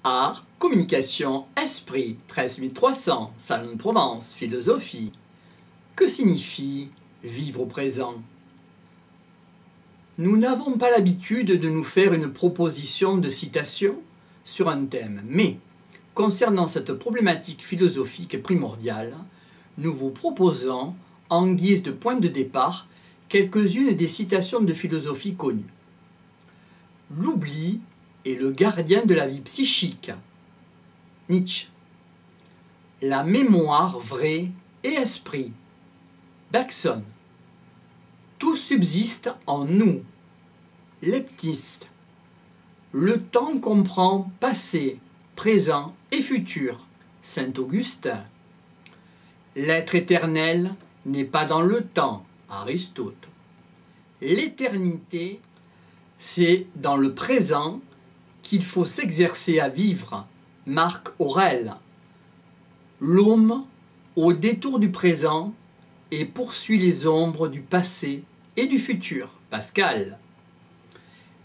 Art, communication, esprit, 13300, Salon de Provence, philosophie. Que signifie vivre au présent? Nous n'avons pas l'habitude de nous faire une proposition de citation sur un thème, mais concernant cette problématique philosophique primordiale, nous vous proposons, en guise de point de départ, quelques-unes des citations de philosophie connues. L'oubli est le gardien de la vie psychique. Nietzsche. La mémoire vraie et esprit. Bergson. Tout subsiste en nous. Leibniz. Le temps comprend passé, présent et futur. Saint-Augustin. L'être éternel n'est pas dans le temps. Aristote. L'éternité, c'est dans le présent qu'il faut s'exercer à vivre. Marc Aurèle. L'homme, au détour du présent, et poursuit les ombres du passé et du futur. Pascal.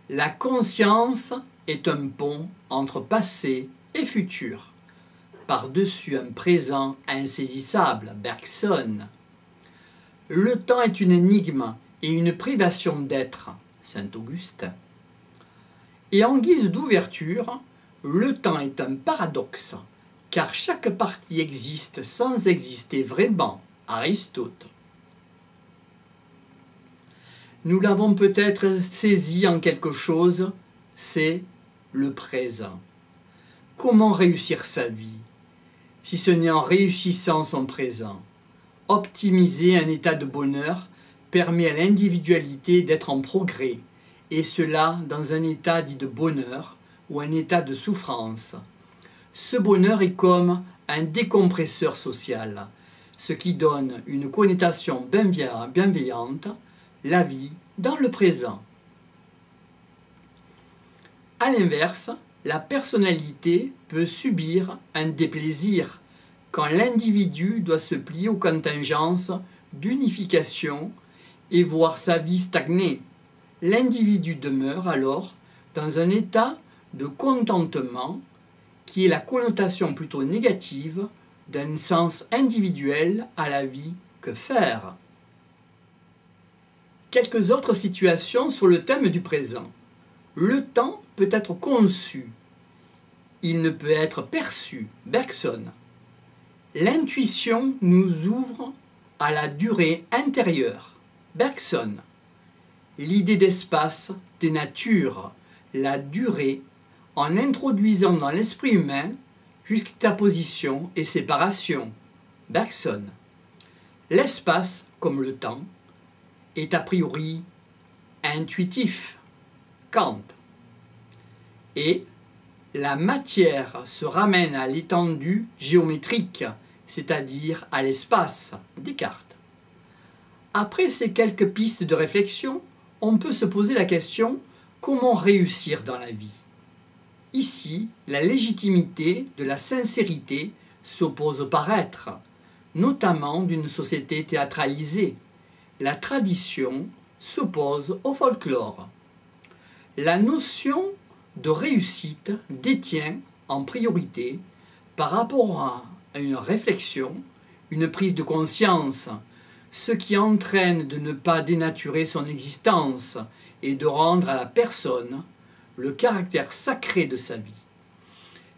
La conscience est un pont entre passé et futur, par-dessus un présent insaisissable. Bergson. Le temps est une énigme et une privation d'être. Saint-Augustin. Et en guise d'ouverture, le temps est un paradoxe, car chaque partie existe sans exister vraiment. Aristote. Nous l'avons peut-être saisi en quelque chose, c'est le présent. Comment réussir sa vie, si ce n'est en réussissant son présent? Optimiser un état de bonheur permet à l'individualité d'être en progrès, et cela dans un état dit de bonheur ou un état de souffrance. Ce bonheur est comme un décompresseur social, ce qui donne une connotation bienveillante, la vie dans le présent. A l'inverse, la personnalité peut subir un déplaisir quand l'individu doit se plier aux contingences d'unification et voir sa vie stagner. L'individu demeure alors dans un état de contentement qui est la connotation plutôt négative d'un sens individuel à la vie. Que faire? Quelques autres situations sur le thème du présent. Le temps peut être conçu. Il ne peut être perçu. Bergson. L'intuition nous ouvre à la durée intérieure. Bergson. L'idée d'espace dénature la durée en introduisant dans l'esprit humain juxtaposition et séparation. Bergson. L'espace, comme le temps, est a priori intuitif. Kant. Et la matière se ramène à l'étendue géométrique, c'est-à-dire à l'espace. Descartes. Après ces quelques pistes de réflexion, on peut se poser la question: comment réussir dans la vie? Ici, la légitimité de la sincérité s'oppose au paraître, notamment d'une société théâtralisée. La tradition s'oppose au folklore. La notion de réussite détient en priorité, par rapport à une réflexion, une prise de conscience, ce qui entraîne de ne pas dénaturer son existence et de rendre à la personne le caractère sacré de sa vie.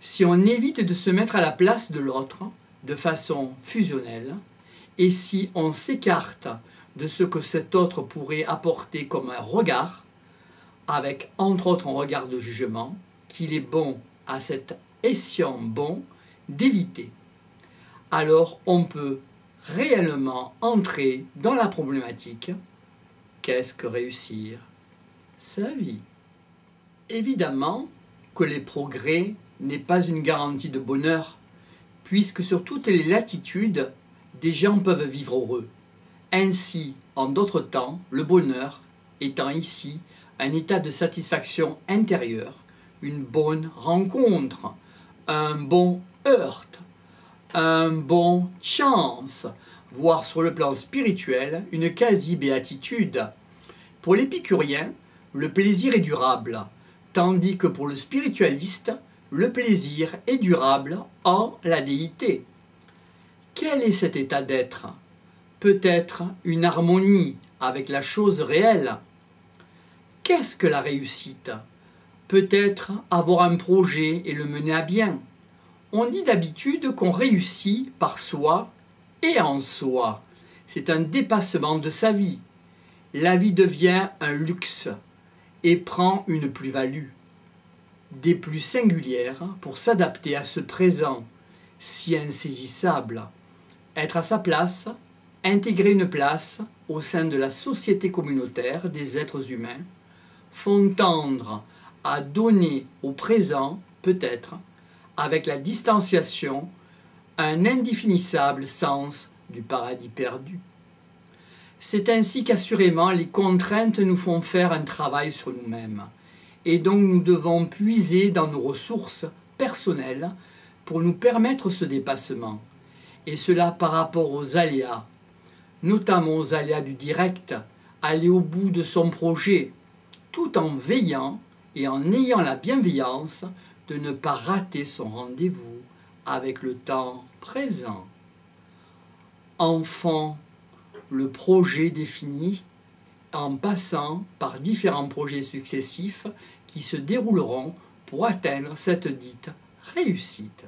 Si on évite de se mettre à la place de l'autre de façon fusionnelle, et si on s'écarte de ce que cet autre pourrait apporter comme un regard, avec entre autres un regard de jugement, qu'il est bon à cet escient bon d'éviter, alors on peut réellement entrer dans la problématique: qu'est-ce que réussir sa vie? Évidemment que les progrès n'est pas une garantie de bonheur, puisque sur toutes les latitudes, des gens peuvent vivre heureux. Ainsi, en d'autres temps, le bonheur étant ici un état de satisfaction intérieure, une bonne rencontre, un bon heurt, un bon chance, voire sur le plan spirituel, une quasi-béatitude. Pour l'épicurien, le plaisir est durable, tandis que pour le spiritualiste, le plaisir est durable en la déité. Quel est cet état d'être? Peut-être une harmonie avec la chose réelle. Qu'est-ce que la réussite? Peut-être avoir un projet et le mener à bien. On dit d'habitude qu'on réussit par soi et en soi. C'est un dépassement de sa vie. La vie devient un luxe et prend une plus-value, des plus singulières pour s'adapter à ce présent si insaisissable. Être à sa place, intégrer une place au sein de la société communautaire des êtres humains, font tendre à donner au présent, peut-être, avec la distanciation, un indéfinissable sens du paradis perdu. C'est ainsi qu'assurément les contraintes nous font faire un travail sur nous-mêmes, et donc nous devons puiser dans nos ressources personnelles pour nous permettre ce dépassement, et cela par rapport aux aléas, notamment aux aléas du direct, aller au bout de son projet, tout en veillant et en ayant la bienveillance de ne pas rater son rendez-vous avec le temps présent. Enfant, le projet défini en passant par différents projets successifs qui se dérouleront pour atteindre cette dite réussite.